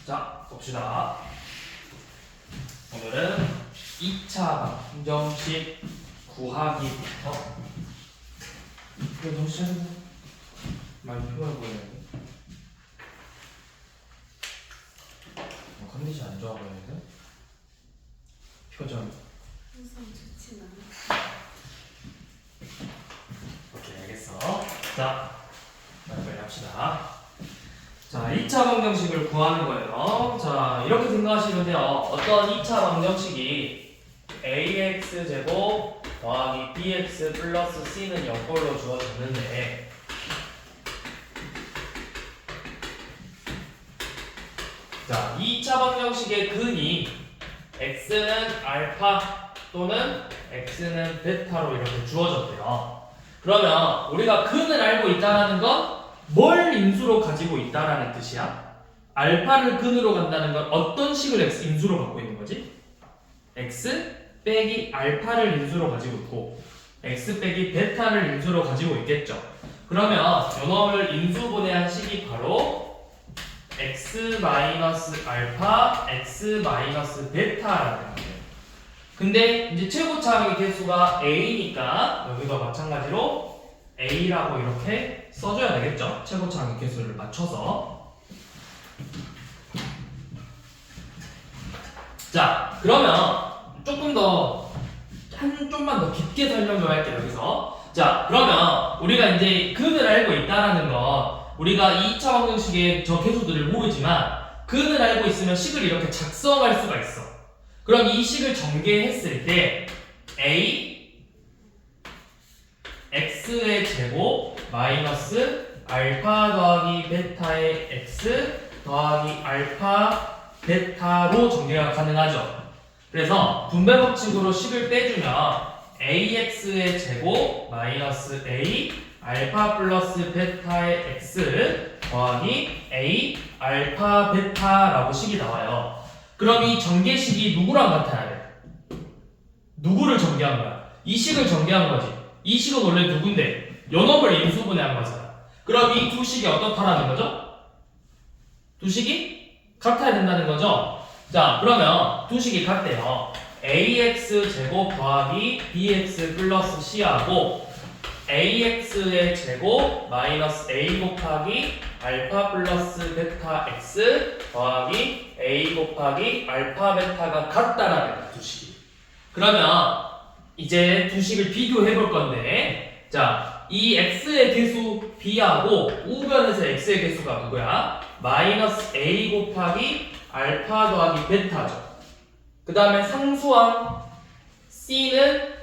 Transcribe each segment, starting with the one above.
자, 봅시다. 오늘은 2차 방정식 구하기부터. 이거 너무 시작인데? 많이 피곤해 보이는데? 컨디션 안 좋아 보이는데? 표정. 항상 좋진 않아. 오케이, 알겠어. 자, 빨리 합시다. 자, 2차 방정식을 구하는 거예요. 자, 이렇게 생각하시면 돼요. 어떤 2차 방정식이 ax제곱 더하기 bx 플러스 c는 0꼴로 주어졌는데 자, 2차 방정식의 근이 x는 알파 또는 x는 베타로 이렇게 주어졌대요. 그러면 우리가 근을 알고 있다는 건 뭘 인수로 가지고 있다라는 뜻이야? 알파를 근으로 간다는 건 어떤 식을 x 인수로 갖고 있는 거지? x 빼기 알파를 인수로 가지고 있고 x 빼기 베타를 인수로 가지고 있겠죠. 그러면 요놈을 인수분해한 식이 바로 x 마이너스 알파, x 마이너스 베타라는 거예요. 근데 이제 최고차항의 개수가 a니까 여기도 마찬가지로 a라고 이렇게 써줘야 되겠죠? 최고차항의 개수를 맞춰서. 자, 그러면 조금 더 좀만 더 깊게 설명 좀 할게요. 여기서. 자, 그러면 우리가 이제 근을 알고 있다라는 건 우리가 2차 방정식의 저 개수들을 모르지만 근을 알고 있으면 식을 이렇게 작성할 수가 있어. 그럼 이 식을 전개했을 때 a x의 제곱 마이너스 알파 더하기 베타의 x 더하기 알파 베타로 전개가 가능하죠. 그래서 분배 법칙으로 식을 빼주면 ax의 제곱 마이너스 a 알파 플러스 베타의 x 더하기 a 알파 베타라고 식이 나와요. 그럼 이 전개식이 누구랑 같아야 돼? 누구를 전개한 거야? 이 식을 전개한 거지. 이 식은 원래 누군데? 요놈을 인수분해한 거잖아. 그럼 이 두 식이 어떻다라는 거죠? 두 식이 같아야 된다는 거죠? 자, 그러면 두 식이 같대요. ax 제곱 더하기 bx 플러스 c하고 ax의 제곱 마이너스 a 곱하기 알파 플러스 베타 x 더하기 a 곱하기 알파 베타가 같다라는 거야, 두 식이. 그러면 이제 두 식을 비교해 볼 건데, 자, 이 x의 개수 b하고 우변에서 x의 개수가 누구야? 마이너스 a 곱하기 알파 더하기 베타죠. 그 다음에 상수항 c는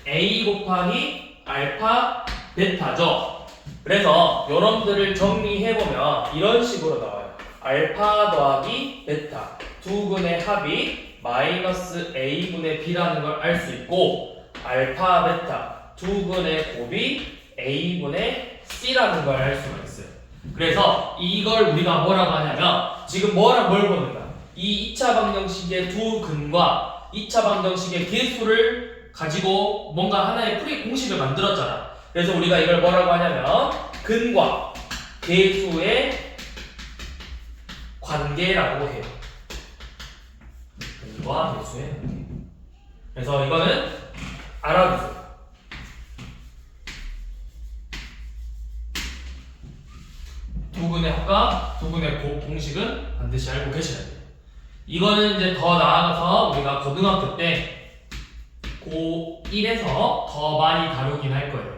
a 곱하기 알파 베타죠. 그래서 여러분들을 정리해보면 이런 식으로 나와요. 알파 더하기 베타 두 근의 합이 마이너스 a분의 b라는 걸 알 수 있고 알파 베타 두 근의 곱이 a분의 c라는 걸 알 수가 있어요. 그래서 이걸 우리가 뭐라고 하냐면 지금 뭐랑 뭘 보는가? 이 2차 방정식의 두 근과 2차 방정식의 개수를 가지고 뭔가 하나의 풀이 공식을 만들었잖아. 그래서 우리가 이걸 뭐라고 하냐면 근과 개수의 관계라고 해요. 근과 개수의 관계. 그래서 이거는 알아두세요. 두 근의 합과 두 근의 곱 공식은 반드시 알고 계셔야 돼요. 이거는 이제 더 나아가서 우리가 고등학교 때 고1에서 더 많이 다루긴 할 거예요.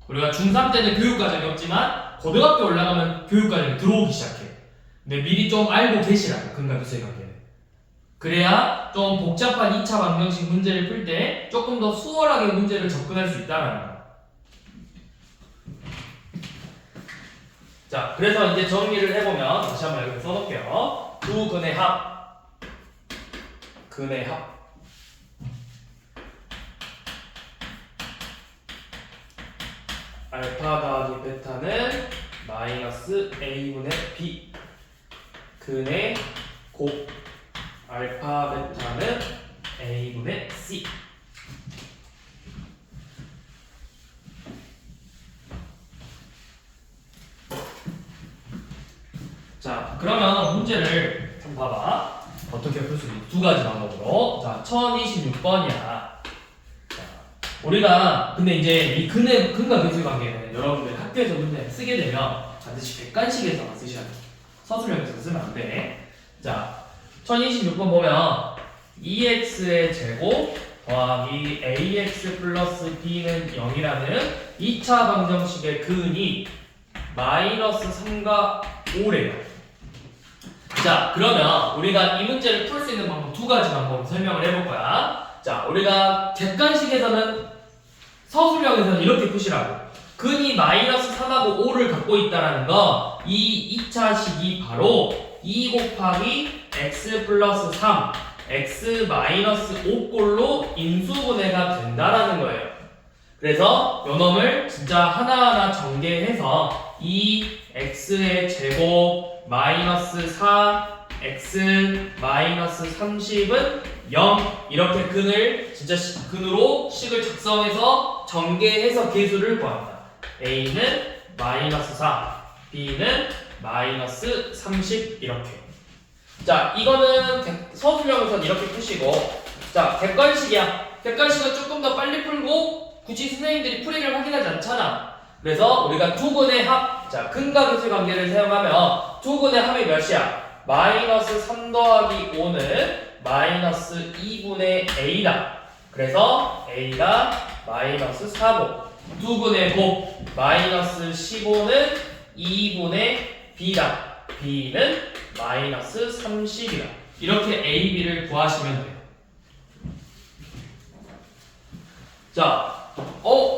우리가 중3 때는 교육과정이 없지만 고등학교 올라가면 교육과정이 들어오기 시작해. 근데 미리 좀 알고 계시라고, 근과 개수의 관계는. 그래야 좀 복잡한 2차 방정식 문제를 풀 때 조금 더 수월하게 문제를 접근할 수 있다는 거야. 자, 그래서 이제 정리를 해보면 다시 한번 여기 써놓을게요. 두 근의 합, 근의 합. 알파 더하기 베타는 마이너스 a분의 b. 근의 곱 알파 베타는 a분의 c. 자, 그러면 문제를 좀 봐봐. 어떻게 풀 수 있는 두 가지 방법으로. 자, 1026번이야. 자, 우리가 근데 이제 이 근과 계수의 관계는 여러분들 학교에서 문제 쓰게 되면 반드시 객관식에서만 쓰셔야 돼. 서술형에서 쓰면 안 돼. 자, 1026번 보면 2x의 제곱 더하기 ax 플러스 b는 0이라는 2차 방정식의 근이 마이너스 3과 5래요. 자, 그러면 우리가 이 문제를 풀 수 있는 방법 두 가지 방법을 설명을 해볼 거야. 자, 우리가 객관식에서는 서술형에서는 이렇게 푸시라고. 근이 마이너스 3하고 5를 갖고 있다라는 거, 이 2차식이 바로 2 곱하기 x 플러스 3, x 마이너스 5꼴로 인수분해가 된다라는 거예요. 그래서 요놈을 진짜 하나하나 전개해서 이 x의 제곱 마이너스 4 x 마이너스 30은 0 이렇게 근을 진짜 근으로 식을 작성해서 전개해서 계수를 구한다. a는 마이너스 4 b는 마이너스 30 이렇게. 자, 이거는 서술형에서는 이렇게 푸시고, 자, 객관식이야. 객관식은 조금 더 빨리 풀고 굳이 선생님들이 풀이를 확인하지 않잖아. 그래서 우리가 두 근의 합, 자, 근과 계수의 관계를 사용하면 두 근의 합이 몇이야? 마이너스 3 더하기 5는 마이너스 2분의 a다. 그래서 a가 마이너스 4고, 두 근의 곱 마이너스 15는 2분의 b다. b는 마이너스 30이다. 이렇게 a, b를 구하시면 돼요. 자,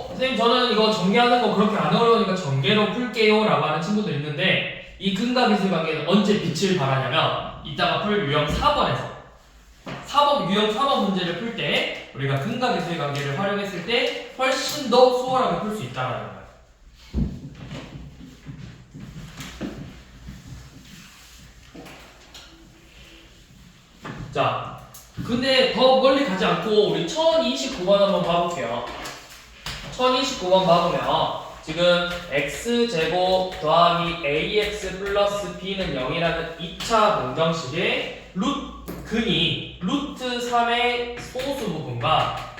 선생님 저는 이거 전개하는 거 그렇게 안 어려우니까 전개로 풀게요 라고 하는 친구들 있는데, 이 근과 계수의 관계는 언제 빛을 발하냐면 이따가 풀 유형 4번에서 4번, 유형 4번 문제를 풀 때 우리가 근과 계수의 관계를 활용했을 때 훨씬 더 수월하게 풀 수 있다는 거예요. 자, 근데 더 멀리 가지 않고 우리 1029번 한번 봐볼게요. 1029번 봐보면 지금 x제곱 더하기 ax 플러스 b는 0이라는 2차 방정식의 근이 루트 3의 소수 부분과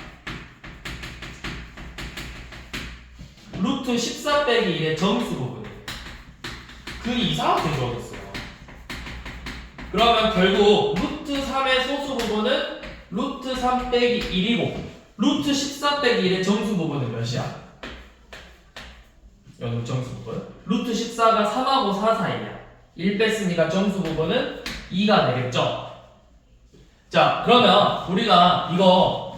루트 14 빼기 1의 정수 부분이에요. 근이 이상하게 주어졌어요. 그러면 결국 루트 3의 소수 부분은 루트 3 빼기 1이고 루트 14 빼기 1의 정수 부분은 몇이야? 여기 정수 부분 루트 14가 3하고 4 사이야. 1 뺐으니까 정수 부분은 2가 되겠죠? 자, 그러면 우리가 이거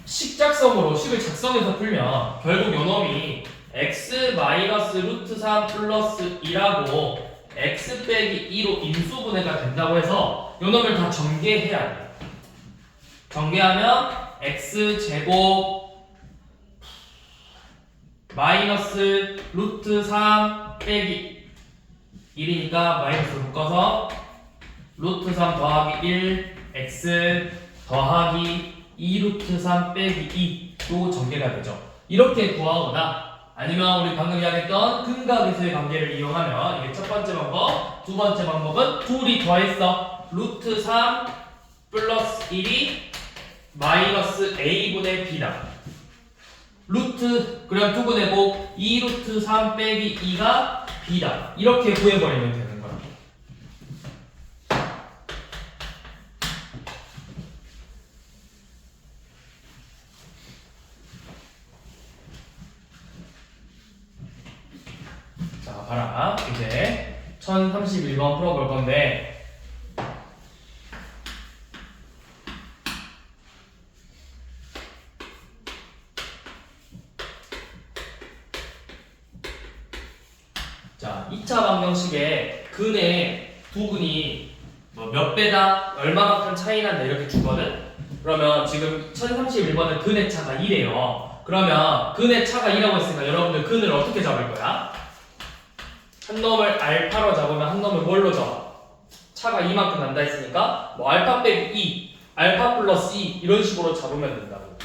식작성으로 식을 작성해서 풀면 결국 요놈이 x 마이너스 루트 3 플러스 2라고 x 빼기 2로 인수분해가 된다고 해서 요놈을 다 전개해야 돼요. 전개하면 x 제곱 마이너스 루트 3 빼기 1이니까 마이너스 묶어서 루트 3 더하기 1 x 더하기 2 루트 3 빼기 2로 전개가 되죠. 이렇게 구하거나 아니면 우리 방금 이야기했던 근과 계수의 관계를 이용하면 이게 첫 번째 방법, 두 번째 방법은 둘이 더했어. 루트 3 플러스 1이 마이너스 a분의 b다. 루트, 그럼 두 근의 곱 2 루트 3 빼기 2가 b다. 이렇게 구해버리면 되는 거야. 자, 봐라. 이제 1031번 풀어볼 건데, 자, 2차 방정식에 근의 두 근이 뭐 몇 배다, 얼마만큼 차이 난다 이렇게 주거든? 그러면 지금 1031번은 근의 차가 2래요. 그러면 근의 차가 2라고 했으니까 여러분들 근을 어떻게 잡을 거야? 한 놈을 알파로 잡으면 한 놈을 뭘로 잡아? 차가 2만큼 난다 했으니까 뭐 알파 빼기 2, 알파 플러스 2 이런 식으로 잡으면 된다고.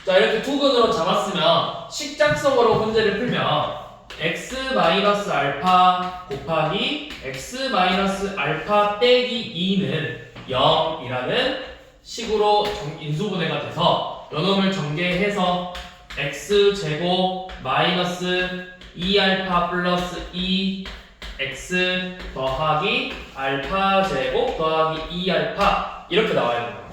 자, 이렇게 두 근으로 잡았으면 식작성으로 문제를 풀면 x 마이너스 알파 곱하기 x 마이너스 알파 빼기 2는 0이라는 식으로 인수분해가 돼서 요놈을 전개해서 x 제곱 마이너스 2알파 플러스 2 x 더하기 알파 제곱 더하기 2알파 이렇게 나와야 돼요.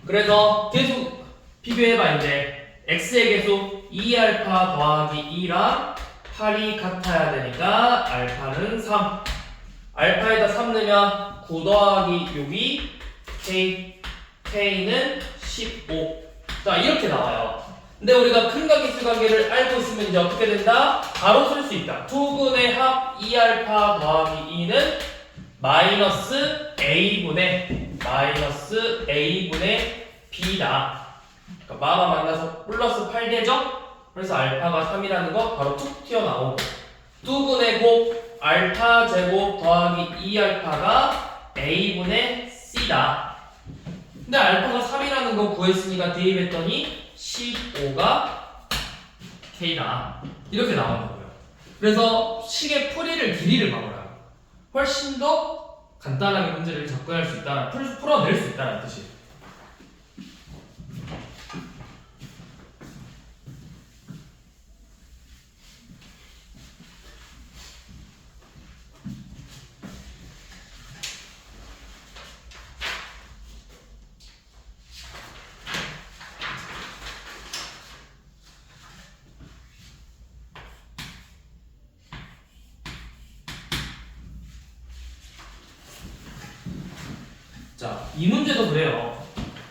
그래서 계속 비교해봐. 이제 x의 계수 2알파 더하기 2랑 8이 같아야 되니까 알파는 3, 알파에다 3 넣으면 9 더하기 6이 k, k는 15. 자, 이렇게 나와요. 근데 우리가 근각인수관계를 알고 있으면 이제 어떻게 된다? 바로 쓸 수 있다. 두근의 합 2알파 더하기 2는 마이너스 a분의 b다. 그러니까 마마 만나서 플러스 8 되죠? 그래서 알파가 3이라는 거 바로 툭 튀어나오고, 두근의 곱 알파 제곱 더하기 2알파가 a분의 c다. 근데 알파가 3이라는 거 구했으니까 대입했더니 15가 k다. 이렇게 나오는 거예요. 그래서 식의 풀이를 길이를 막으라고. 훨씬 더 간단하게 문제를 접근할 수 있다, 풀어낼 수 있다는 뜻이에요. 자, 이 문제도 그래요.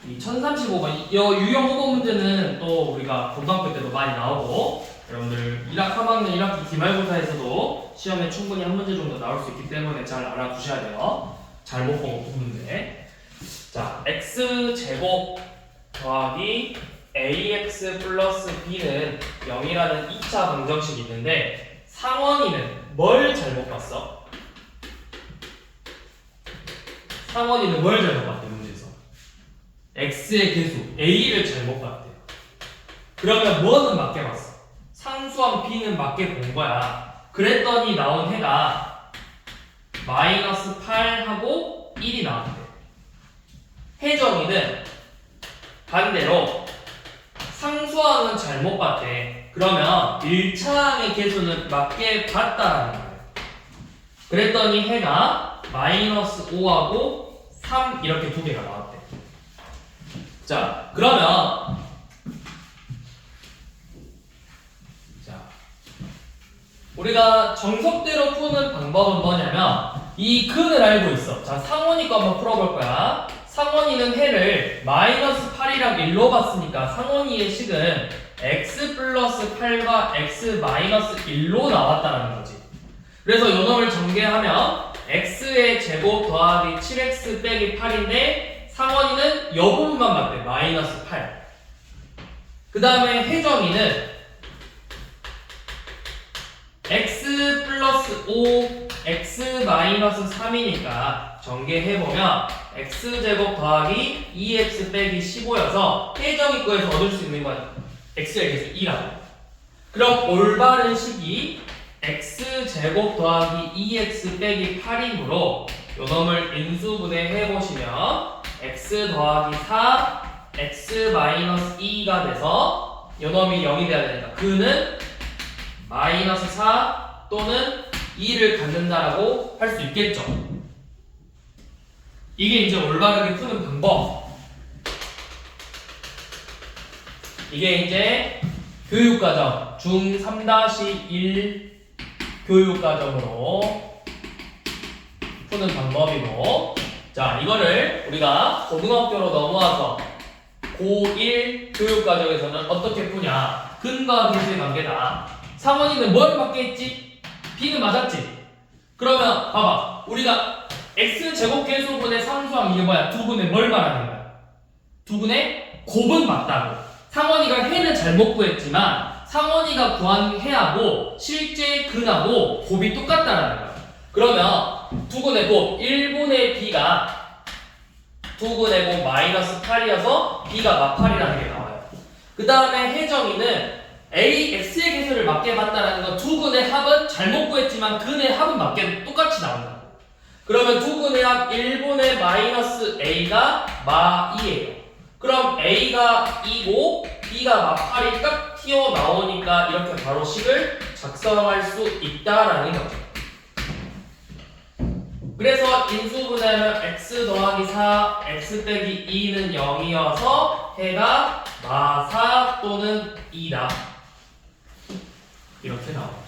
이 1035번, 이 유형 후보 문제는 또 우리가 고등학교 때도 많이 나오고, 여러분들 3학년 1학기 기말고사에서도 시험에 충분히 한 문제 정도 나올 수 있기 때문에 잘 알아두셔야 돼요. 잘못 본 문제. 자, x제곱 더하기 ax 플러스 b는 0이라는 2차 방정식이 있는데, 상원이는 뭘 잘못 봤어? 상원이는 뭘 잘못 봤대, 문제에서? x의 개수 a를 잘못 봤대요. 그러면 뭐는 맞게 봤어? 상수항 b는 맞게 본 거야. 그랬더니 나온 해가 마이너스 8하고 1이 나왔대. 해정이는 반대로 상수항은 잘못 봤대. 그러면 1차항의 개수는 맞게 봤다라는 거예요. 그랬더니 해가 마이너스 5하고 3 이렇게 두 개가 나왔대. 자, 그러면 우리가 정석대로 푸는 방법은 뭐냐면 이 근을 알고 있어. 자, 상원이 거 한번 풀어볼 거야. 상원이는 해를 마이너스 8이랑 1로 봤으니까 상원이의 식은 x 플러스 8과 x 마이너스 1로 나왔다는 거지. 그래서 요놈을 전개하면 x의 제곱 더하기 7x 빼기 8인데 상원이는 요 부분만 맞대. 마이너스 8. 그 다음에 해정이는 x 플러스 5 x 마이너스 3이니까 전개해보면 x제곱 더하기 2x 빼기 15여서 해정이 거에서 얻을 수 있는 건 x의 개수 2라고. 그럼 올바른 식이 x제곱 더하기 2x 빼기 8이므로 요놈을 인수분해해보시면 x 더하기 4 x 마이너스 2가 돼서 요놈이 0이 돼야 되니까 그는 마이너스 4 또는 2를 갖는다라고 할 수 있겠죠. 이게 이제 올바르게 푸는 방법. 이게 이제 교육과정 중 3-1 교육과정으로 푸는 방법이고, 자, 이거를 우리가 고등학교로 넘어와서 고1 교육과정에서는 어떻게 푸냐. 근과 계수의 관계다. 상원이는 뭘 맞게 했지? b는 맞았지? 그러면 봐봐, 우리가 x제곱 계수분의 상수항 이게 뭐야? 두근의 뭘 말하는 거야? 두근의 곱은 맞다고. 상원이가 해는 잘못 구했지만 상원이가 구한 해하고 실제 근하고 곱이 똑같다라는 거야. 그러면 두근의 곱 1분의 b가 두근의 곱 마이너스 8이어서 b가 마 8이라는 게 나와요. 그 다음에 해정이는 A, X의 개수를 맞게 봤다는 건 두 근의 합은 잘못 구했지만 근의 합은 맞게 똑같이 나온다. 그러면 두 근의 합 1분의 마이너스 A가 마 2예요. 그럼 A가 2고 B가 마 8이 딱 튀어나오니까 이렇게 바로 식을 작성할 수 있다라는 거죠. 그래서 인수분해하면 x 더하기 4, x 빼기 2는 0이어서 해가 마 4 또는 2다. 이렇게 나옵니다.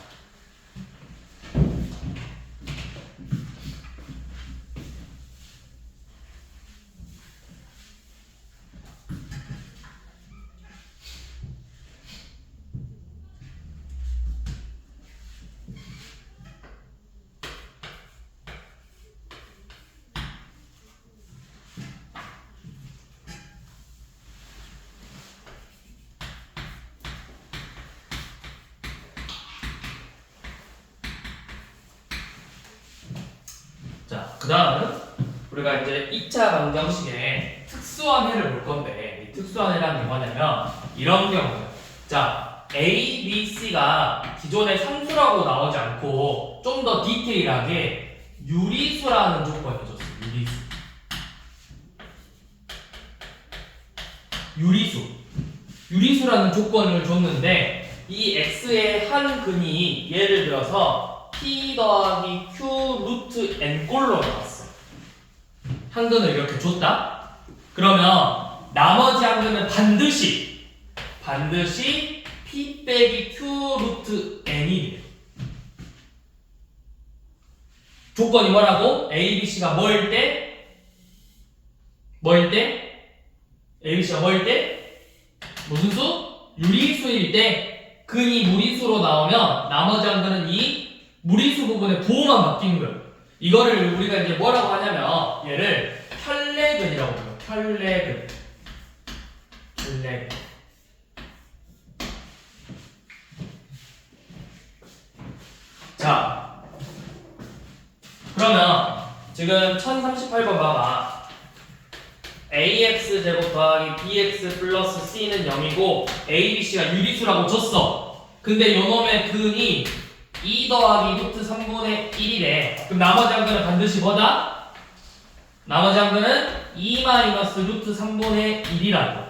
자, 그 다음은 우리가 이제 2차 방정식의 특수한 해를 볼 건데, 이 특수한 해라는 게 뭐냐면 이런 경우예요. 자, A, B, C가 기존의 상수라고 나오지 않고 좀 더 디테일하게 유리수라는 조건을 줬어요. 유리수라는 조건을 줬는데 이 X의 한 근이 예를 들어서 P 더하기 Q 루트 N꼴로 나왔어. 한 근을 이렇게 줬다? 그러면 나머지 한 근은 반드시 P 빼기 Q 루트 N이 돼요. 조건이 뭐라고? A, B, C가 뭐일 때? A, B, C가 뭐일 때? 무슨 수? 유리수일 때 근이 무리수로 나오면 나머지 한 근은 이 무리수 부분의 부호만 바뀌는 거예요. 이거를 우리가 이제 뭐라고 하냐면 얘를 편례근이라고 불러요. 편례근. 자, 그러면 지금 1038번 봐봐. ax 제곱 더하기 bx 플러스 c는 0이고 a, b, c가 유리수라고 줬어. 근데 요놈의 근이 2 더하기 루트 3분의 1이래. 그럼 나머지 한 근은 반드시 뭐다? 나머지 한 근은 2 마이너스 루트 3분의 1이라고.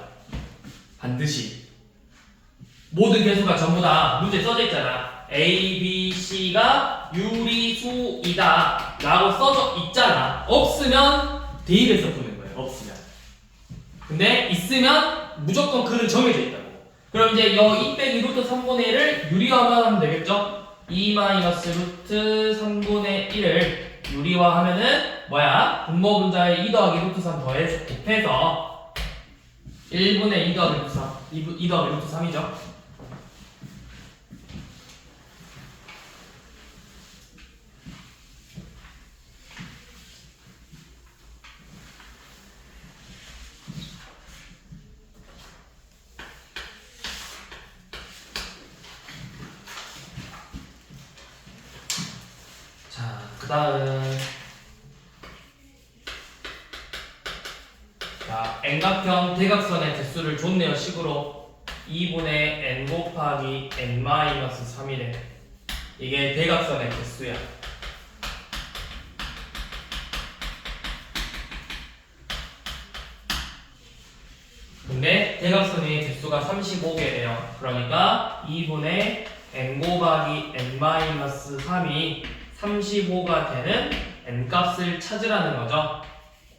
반드시. 모든 개수가 전부 다 문제에 써져 있잖아. A, B, C가 유리수이다 라고 써져 있잖아. 없으면 대입해서 푸는 거예요. 없으면. 근데 있으면 무조건 근은 정해져 있다고. 그럼 이제 여 2 빼기 루트 3분의 1을 유리화하면 되겠죠? 2 마이너스 루트 3분의 1을 유리화하면은 뭐야? 분모분자에 2 더하기 루트 3 더해서 곱해서 1분의 2 더하기 루트 3 2 더하기 루트 3이죠? 자, 그 다음 자, N각형 대각선의 대수를 줬네요. 식으로 2분의 N 곱하기 N-3이래. 이게 대각선의 대수야. 근데 대각선의 대수가 35개래요. 그러니까 2분의 N 곱하기 N-3이 35가 되는 N값을 찾으라는 거죠.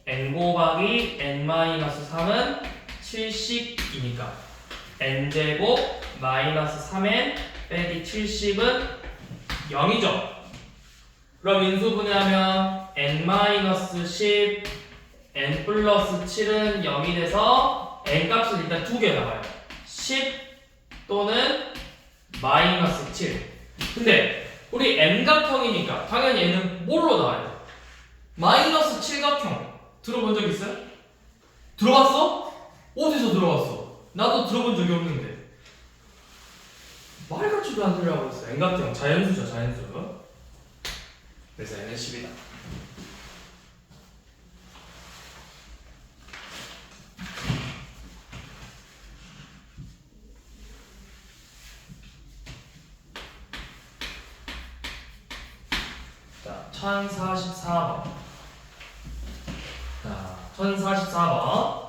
N 곱하기 N-3은 70이니까 N제곱 마이너스 3N 빼기 70은 0이죠. 그럼 인수분해하면 N-10 N 플러스 7은 0이 돼서 N값은 일단 두 개 나와요. 10 또는 마이너스 7. 근데 우리 N각형이니까 당연히 얘는 뭘로 나와요? 마이너스 7각형 들어본 적 있어요? 들어봤어? 어디서 들어봤어? 나도 들어본 적이 없는데 말같지도 않으려고 했어. N각형 자연수죠. 자연수. 그래서 N은 10이다. 1044번. 자, 1044번.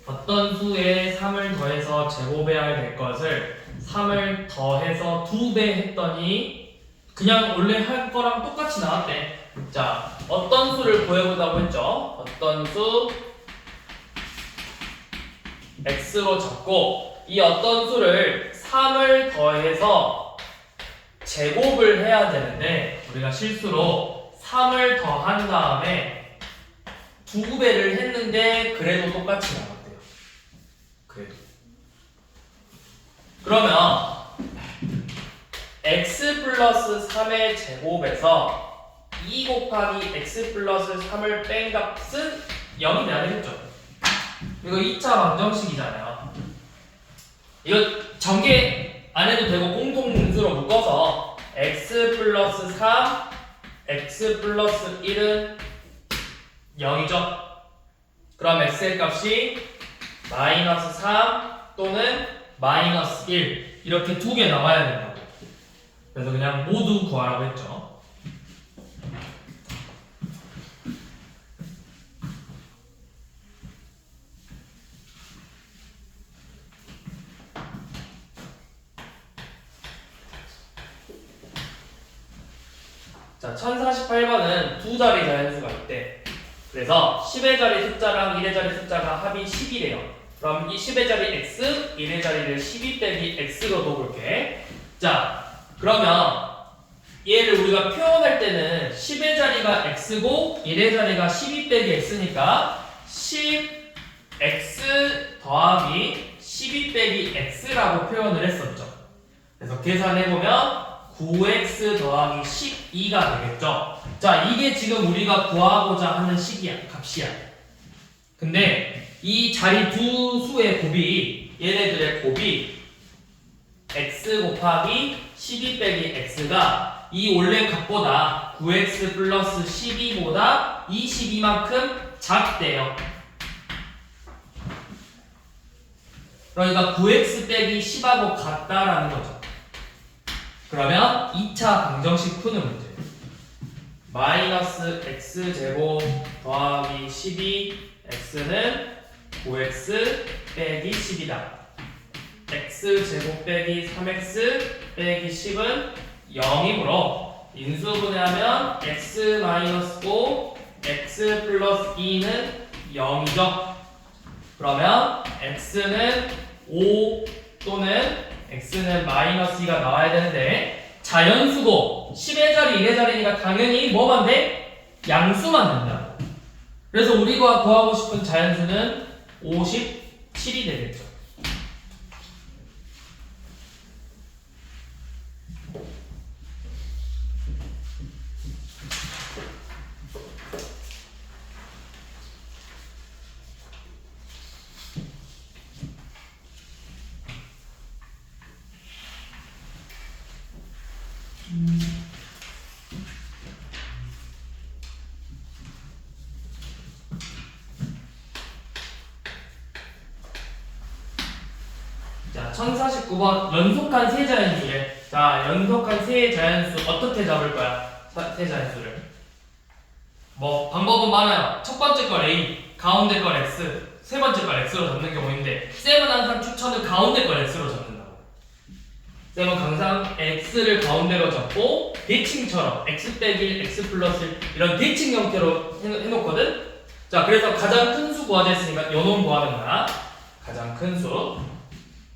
어떤 수에 3을 더해서 제곱해야 될 것을 3을 더해서 2배 했더니 그냥 원래 할 거랑 똑같이 나왔대. 자, 어떤 수를 구해보자고 했죠? 어떤 수 x로 잡고 이 어떤 수를 3을 더해서 제곱을 해야 되는데 우리가 실수로 3을 더한 다음에 2배를 했는데 그래도 똑같이 나왔대요. 그래도. 그러면 x 플러스 3의 제곱에서 2 곱하기 x 플러스 3을 뺀 값은 0이 돼야 되겠죠? 이거 2차 방정식이잖아요. 이거 전개 안 해도 되고 공통분수로 묶어서 x 플러스 3, x 플러스 1은 0이죠? 그럼 x의 값이 마이너스 3 또는 마이너스 1 이렇게 두 개 나와야 된다고. 그래서 그냥 모두 구하라고 했죠. 자, 1048번은 두 자리 자연수가 있대. 그래서 10의 자리 숫자랑 1의 자리 숫자가 합이 10이래요. 그럼 이 10의 자리 x, 1의 자리를 12 빼기 x로 둬볼게. 자, 그러면 얘를 우리가 표현할 때는 10의 자리가 x고 1의 자리가 12 빼기 x니까 10x 더하기 12 빼기 x라고 표현을 했었죠. 그래서 계산해보면 9x 더하기 12가 되겠죠. 자, 이게 지금 우리가 구하고자 하는 값이야. 근데 이 자리 두 수의 곱이, 얘네들의 곱이 x 곱하기 12 빼기 x가 이 원래 값보다 9x 플러스 12보다 22만큼 작대요. 그러니까 9x 빼기 10하고 같다라는 거죠. 그러면 2차 방정식 푸는 문제. 마이너스 x제곱 더하기 12 x는 9x 빼기 10이다. x제곱 빼기 3x 빼기 10은 0이므로 인수분해하면 x 마이너스 5 x 플러스 2는 0이죠. 그러면 x는 5 또는 x는 마이너스 2가 나와야 되는데 자연수고 10의 자리 1의 자리니까 당연히 뭐만 돼? 양수만 된다. 그래서 우리가 구하고 싶은 자연수는 57이 되겠죠. 자, 1049번 연속한 세 자연수래. 자, 연속한 세 자연수 어떻게 잡을 거야? 세 자연수를. 뭐 방법은 많아요. 첫 번째 걸 A, 가운데 걸 X, 세 번째 걸 X로 잡는 경우인데 쌤은 항상 추천을 가운데 걸 X로 잡는다고. 쌤은 항상 X를 가운데로 잡고 대칭처럼 X 빼기 1, X 플러스 1 이런 대칭 형태로 해놓거든. 자, 그래서 가장 큰 수 구하자 했으니까 요놈 구하는 거야. 가장 큰 수.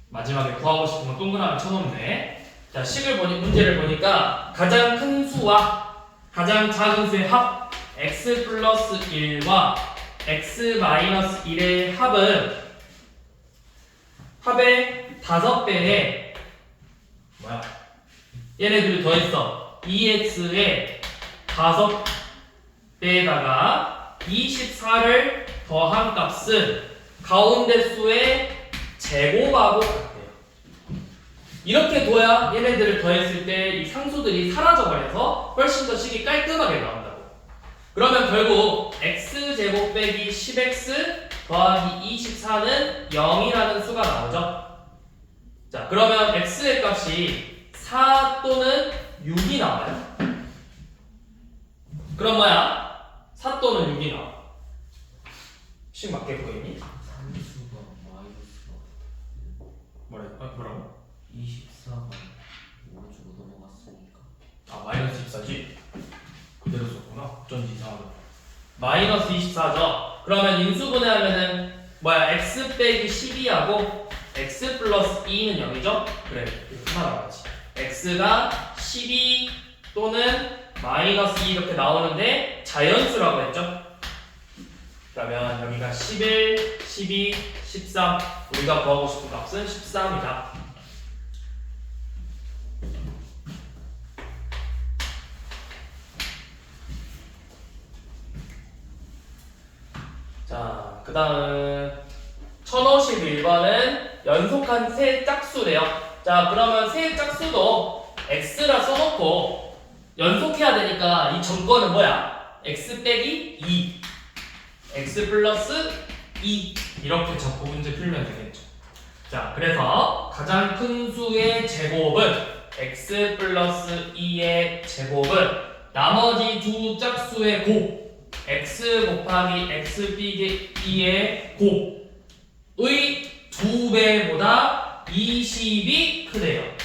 마지막에 구하고 싶은 건 동그라미 쳐놓네. 자, 문제를 보니까 가장 큰 수와 가장 작은 수의 합 x 플러스 1과 x 마이너스 1의 합은 합의 5배에 얘네들이 더했어. 2x의 5배에다가 24를 더한 값은 가운데 수의 제곱하고 같대요. 이렇게 둬야 얘네들을 더했을 때 이 상수들이 사라져버려서 훨씬 더 식이 깔끔하게 나온다고. 그러면 결국 x제곱 빼기 10x 더하기 24는 0이라는 수가 나오죠. 자, 그러면 x의 값이 4 또는 6이 나와요. 그럼 뭐야? 4 또는 6이 나와. 식 맞겠고 있니? 산수가 마이너스가 뭐라고? 24가 5 주고 넘어갔으니까 아 마이너스 24지? 그대로 썼구나. 어쩐지 이상하다. 마이너스 24죠? 그러면 인수분해하면은 뭐야? x 빼기 12하고 x 플러스 2는 0이죠? 그래 이렇게 하나 나왔지. x가 12 또는 마이너스 2 이렇게 나오는데 자연수라고 했죠? 그러면 여기가 11, 12, 13 우리가 구하고 싶은 값은 13이다. 자, 그 다음 1051번은 연속한 세 짝수래요. 자, 그러면 세 짝수도 x라 써놓고 연속해야 되니까 이 전거는 뭐야? x 빼기 2 x 플러스 2 이렇게 적고 문제 풀면 되겠죠. 자, 그래서 가장 큰 수의 제곱은 x 플러스 2의 제곱은 나머지 두 짝수의 곱 x 곱하기 x 빼기 2의 곱의 2배보다 20이 크대요.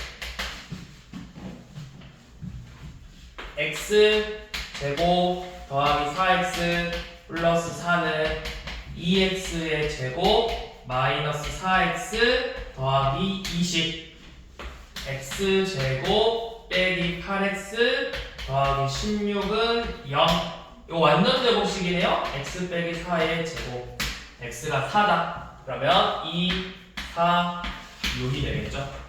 x 제곱 더하기 4x 플러스 4는 2x의 제곱 마이너스 4x 더하기 20 x 제곱 빼기 8x 더하기 16은 0 이거 완전 제곱식이네요. x 빼기 4의 제곱 x가 4다. 그러면 2, 4, 6이 되겠죠.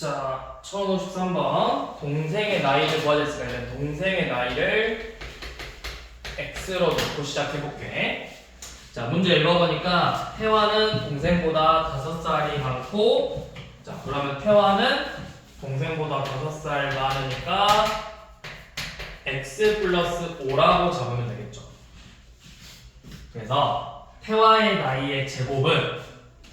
자, 1053번 동생의 나이를 구하자 했으니까 동생의 나이를 x로 놓고 시작해볼게. 자, 문제 읽어보니까 태화는 동생보다 5살이 많고 자, 그러면 태화는 동생보다 5살 많으니까 x 플러스 5라고 잡으면 되겠죠. 그래서 태화의 나이의 제곱은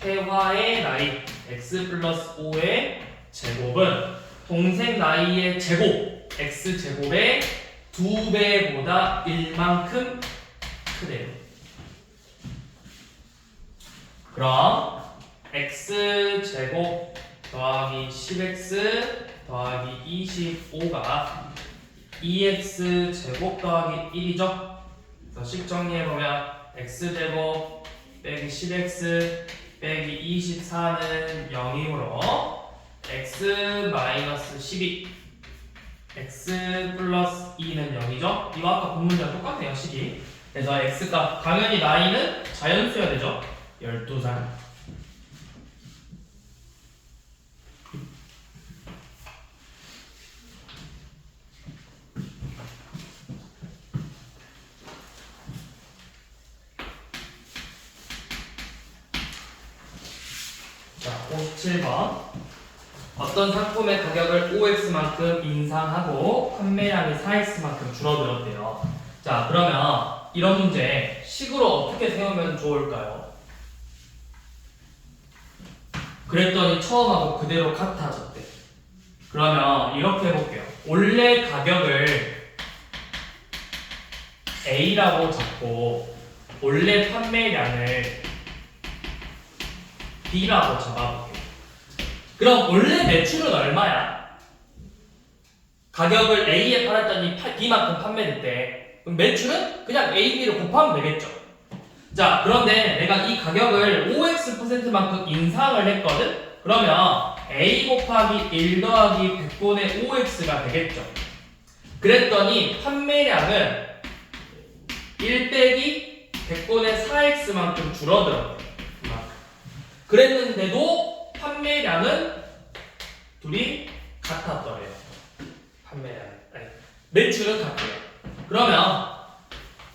태화의 나이 x 플러스 5의 제곱은 동생 나이의 제곱 x 제곱의 2배보다 1만큼 크대요. 그럼 x 제곱 더하기 10x 더하기 25가 2x 제곱 더하기 1이죠. 그래서 식 정리해보면 x 제곱 빼기 10x 빼기 24는 0이므로 x 마이너스 12 x 플러스 2는 0이죠. 이거 아까 본 문제랑 똑같네요. 식이. 그래서 x가 당연히 나이는 자연수여야 되죠. 12살. 자, 57번. 어떤 상품의 가격을 5x만큼 인상하고 판매량이 4x만큼 줄어들었대요. 자, 그러면 이런 문제 식으로 어떻게 세우면 좋을까요? 그랬더니 처음하고 그대로 같아졌대. 그러면 이렇게 해볼게요. 원래 가격을 A라고 잡고 원래 판매량을 B라고 잡아볼게요. 그럼 원래 매출은 얼마야? 가격을 A에 팔았더니 B만큼 판매됐대. 그럼 매출은 그냥 A, B를 곱하면 되겠죠. 자, 그런데 내가 이 가격을 5x%만큼 인상을 했거든? 그러면 A 곱하기 1 더하기 100분의 5x가 되겠죠. 그랬더니 판매량은 1 빼기 100분의 4x만큼 줄어들었대. 그랬는데도 판매량은 둘이 같았더래요. 매출은 같대요. 그러면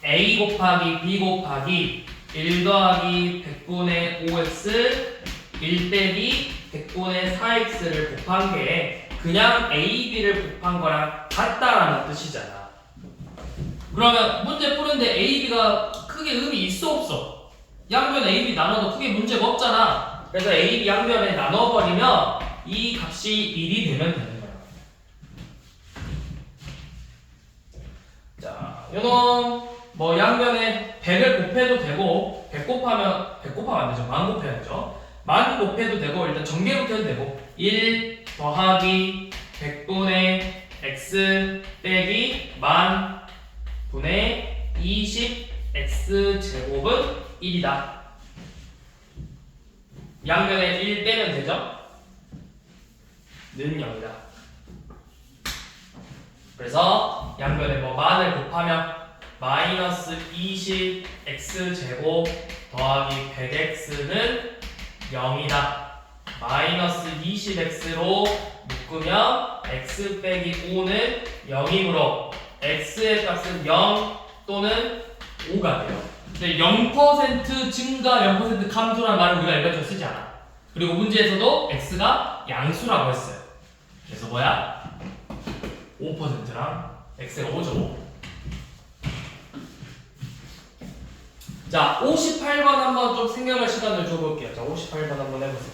A 곱하기 B 곱하기 1 더하기 100분의 5x 1 빼기 100분의 4x를 곱한 게 그냥 a, b를 곱한 거랑 같다라는 뜻이잖아. 그러면 문제 푸는데 a, b가 크게 의미 있어 없어? 양변 a, b 나눠도 크게 문제가 없잖아. 그래서 a, b 양변에 나눠버리면 이 값이 1이 되면 되는 거야. 자, 요놈 뭐 양변에 100을 곱해도 되고 100 곱하면 안 되죠. 만 곱해야 되죠. 만 곱해도 되고 일단 전개부터 해도 되고 1 더하기 100분의 x 빼기 만 분의 20x 제곱은 1이다. 양변에 1 빼면 되죠? 는 0이다. 그래서 양변에 뭐 만을 곱하면 마이너스 20x 제곱 더하기 100x는 0이다. 마이너스 20x로 묶으면 x 빼기 5는 0이므로 x의 값은 0 또는 5가 돼요. 근데 0% 증가 0% 감소라는 말을 우리가 일반적으로 쓰지 않아. 그리고 문제에서도 x가 양수라고 했어요. 그래서 뭐야? 5%랑 x가 5죠. 자, 58번 한번 좀 생각할 시간을 줘볼게요. 자, 58번 한번 해보세요.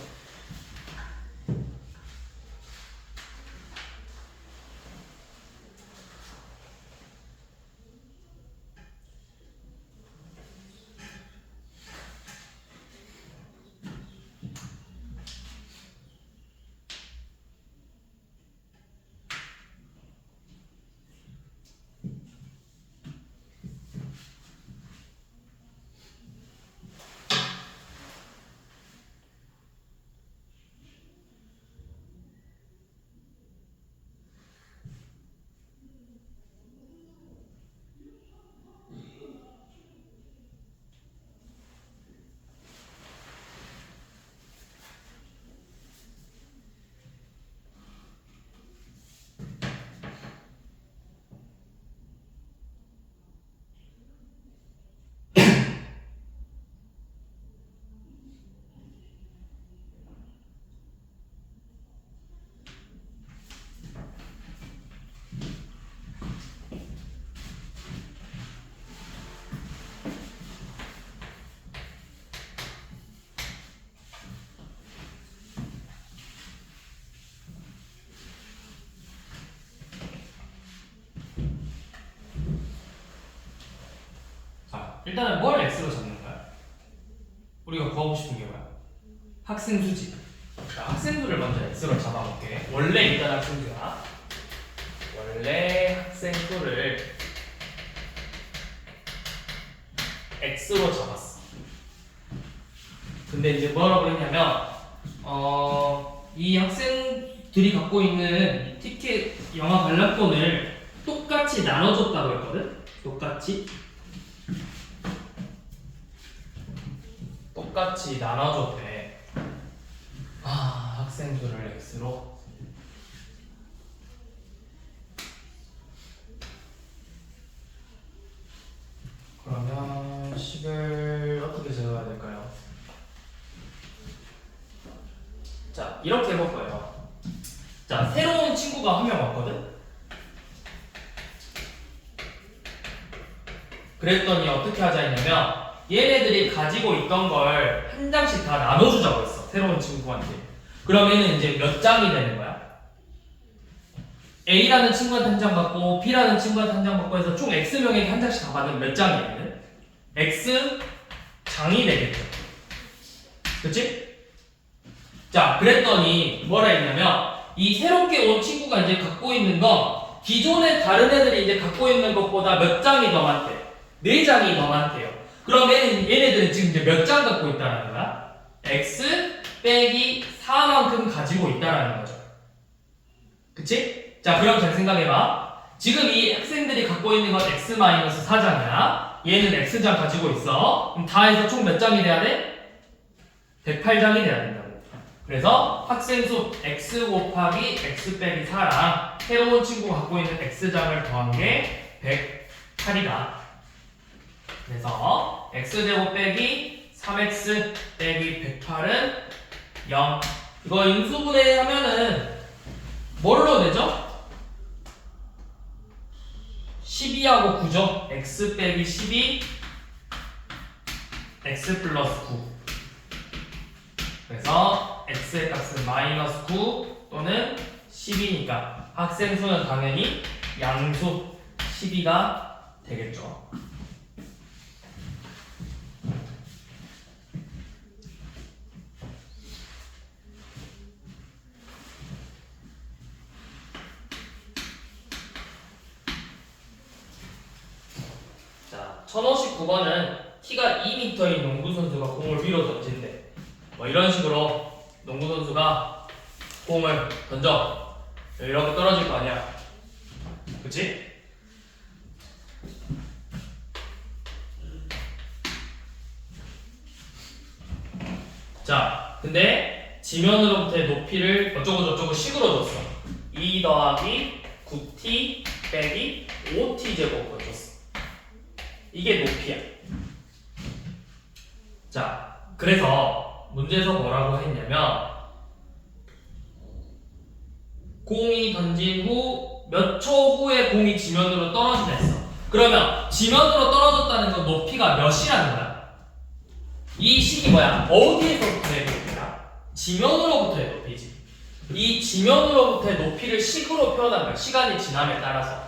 일단은 뭘 x로 잡는 거야? 우리가 구하고 싶은 게 뭐야? 학생 수지. 자, 학생 수를 먼저 x로 잡아볼게. 원래 일단 학생 수야. 원래 학생 수를 x로 잡았어. 근데 이제 뭐라고 했냐면 이 학생들이 갖고 있는 티켓 영화 관람권을 똑같이 나눠줬다고 했거든? 똑같이 나눠줬대. 학생 수를 x로. 그러면 10을 어떻게 적어야 될까요? 자, 이렇게 해볼 거예요. 자, 새로운 친구가 한 명 왔거든? 그랬더니 어떻게 하자 했냐면 얘네들이 가지고 있던 걸 한 장씩 다 나눠주자고 했어. 새로운 친구한테. 그러면은 이제 몇 장이 되는 거야? A라는 친구한테 한 장 받고 B라는 친구한테 한 장 받고 해서 총 X명에게 한 장씩 다 받으면 몇 장이거든? X 장이 되겠죠. 그치? 자, 그랬더니 뭐라 했냐면 이 새롭게 온 친구가 이제 갖고 있는 건 기존의 다른 애들이 이제 갖고 있는 것보다 몇 장이 더 많대? 4장이 더 많대요. 그러면 얘네들은 지금 이제 몇 장 갖고 있다는 거야? X 빼기 4만큼 가지고 있다는 거죠. 그치? 자, 그럼 잘 생각해봐. 지금 이 학생들이 갖고 있는 건 X-4장이야. 얘는 X장 가지고 있어. 그럼 다 해서 총 몇 장이 돼야 돼? 108장이 돼야 된다고. 그래서 학생수 X 곱하기 X 빼기 4랑 새로운 친구가 갖고 있는 X장을 더한 게 108이다. 그래서 x제곱 빼기 3x 빼기 108은 0. 이거 인수분해 하면은 뭘로 되죠? 12하고 9죠? x 빼기 12 x 플러스 9. 그래서 x의 값은 마이너스 9 또는 10이니까 학생 수는 당연히 양수 12가 되겠죠. 자, 1059번은 키가 2m인 농구 선수가 공을 위로 던진대. 뭐 이런 식으로 농구 선수가 공을 던져. 이렇게 떨어질 거 아니야. 그치? 자, 근데 지면으로부터의 높이를 어쩌고저쩌고 식으로 줬어. 2 더하기 9t 빼기 5t 제곱을 줬어. 이게 높이야. 자, 그래서 문제에서 뭐라고 했냐면 공이 던진 후 몇 초 후에 공이 지면으로 떨어지다 했어. 그러면 지면으로 떨어졌다는 건 높이가 몇이라는 거야? 이 식이 뭐야? 어디에서부터의 높이야? 지면으로부터의 높이지. 이 지면으로부터의 높이를 식으로 표현한 거야. 시간이 지남에 따라서.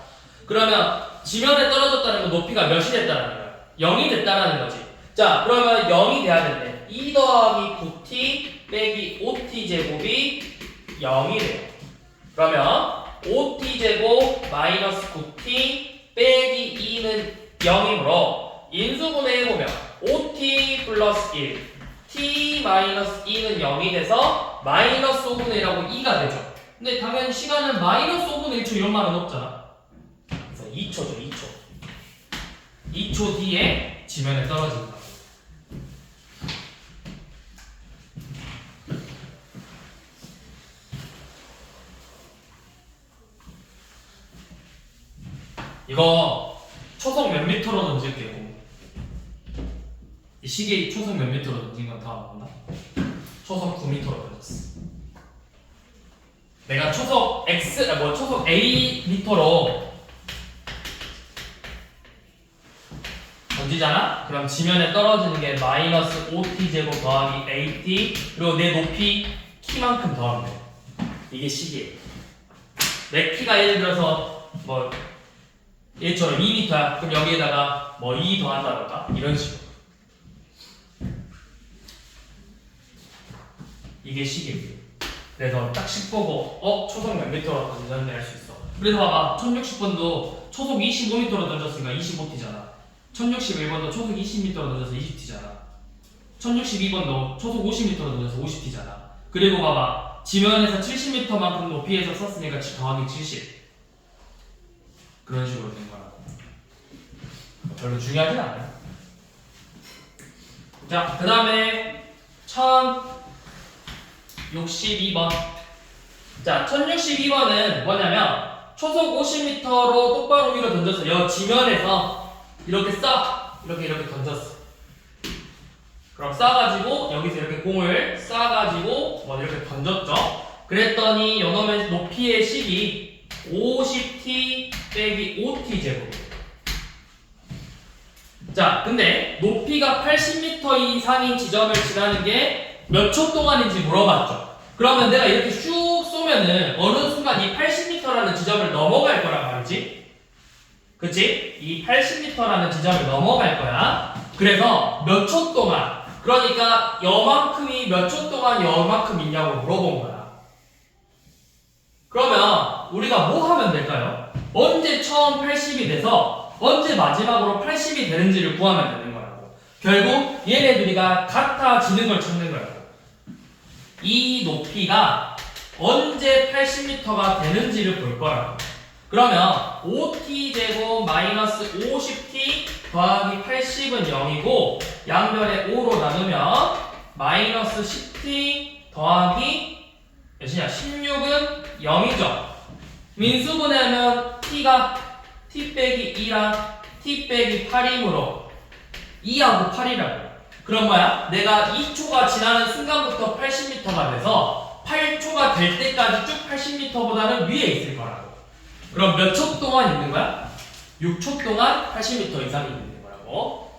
그러면 지면에 떨어졌다는 건 높이가 몇이 됐다는 거야? 0이 됐다는 거지. 자, 그러면 0이 돼야 된대. 2 더하기 9t 빼기 5t 제곱이 0이 돼요. 그러면 5t 제곱 마이너스 9t 빼기 2는 0이므로 인수분해해보면 5t 플러스 1 t 마이너스 2는 0이 돼서 마이너스 5분의 1하고 2가 되죠. 근데 당연히 시간은 마이너스 5분의 1초 이런 말은 없잖아. 그래서 2초죠. 2초 뒤에 지면에 떨어진다. 이거 초속 몇 미터로 던질게요. 이 시계 초속 몇 미터로 던진 건 다 나온다. 초속 9미터로 던졌어. 내가 초속 초속 A 미터로 던지잖아? 그럼 지면에 떨어지는 게 마이너스 5t 제곱 더하기 AT 그리고 내 높이 키만큼 더하면 돼. 이게 식이에요. 내 키가 예를 들어서 뭐 얘처럼 2m야. 그럼 여기에다가 뭐 2 더한다던가 이런 식으로. 이게 식이에요. 그래서 딱 식 보고 초속 몇 미터로 던졌네 할 수 있어. 그래서 봐봐 1060번도 초속 25m로 던졌으니까 25t잖아. 1061번도 초속 20m로 던져서 20t잖아. 1062번도 초속 50m로 던져서 50t잖아. 그리고 봐봐 지면에서 70m만큼 높이에서 썼으니까 더하기 70 그런 식으로 된 거라고. 별로 중요하진 않아요. 자, 그 다음에 1062번. 자, 1062번은 뭐냐면 초속 50m로 똑바로 위로 던져서 여 지면에서 이렇게 이렇게 던졌어. 그럼 쏴가지고 여기서 이렇게 공을 쏴가지고 뭐 이렇게 던졌죠. 그랬더니 요놈의 높이의 식이 50t 빼기 5t 제곱. 자, 근데 높이가 80m 이상인 지점을 지나는 게 몇 초 동안인지 물어봤죠. 그러면 내가 이렇게 슉 쏘면은 어느 순간 이 80m라는 지점을 넘어갈 거란 말이지. 그치? 이 80m라는 지점을 넘어갈 거야. 그래서 몇 초 동안, 그러니까 여만큼이 몇 초 동안 여만큼 있냐고 물어본 거야. 그러면 우리가 뭐 하면 될까요? 언제 처음 80이 돼서 언제 마지막으로 80이 되는지를 구하면 되는 거라고. 결국 얘네들이가 같아지는 걸 찾는 거라고. 이 높이가 언제 80m가 되는지를 볼 거라고. 그러면 5t 제곱 마이너스 50t 더하기 80은 0이고 양변에 5로 나누면 마이너스 10t 더하기 몇이냐? 16은 0이죠. 민수분해하면 t가 t 빼기 2랑 t 빼기 8이므로 2하고 8이라고. 그럼 뭐야? 내가 2초가 지나는 순간부터 80m가 돼서 8초가 될 때까지 쭉 80m보다는 위에 있을 거라고. 그럼 몇 초 동안 있는 거야? 6초 동안 80m 이상이 있는 거라고.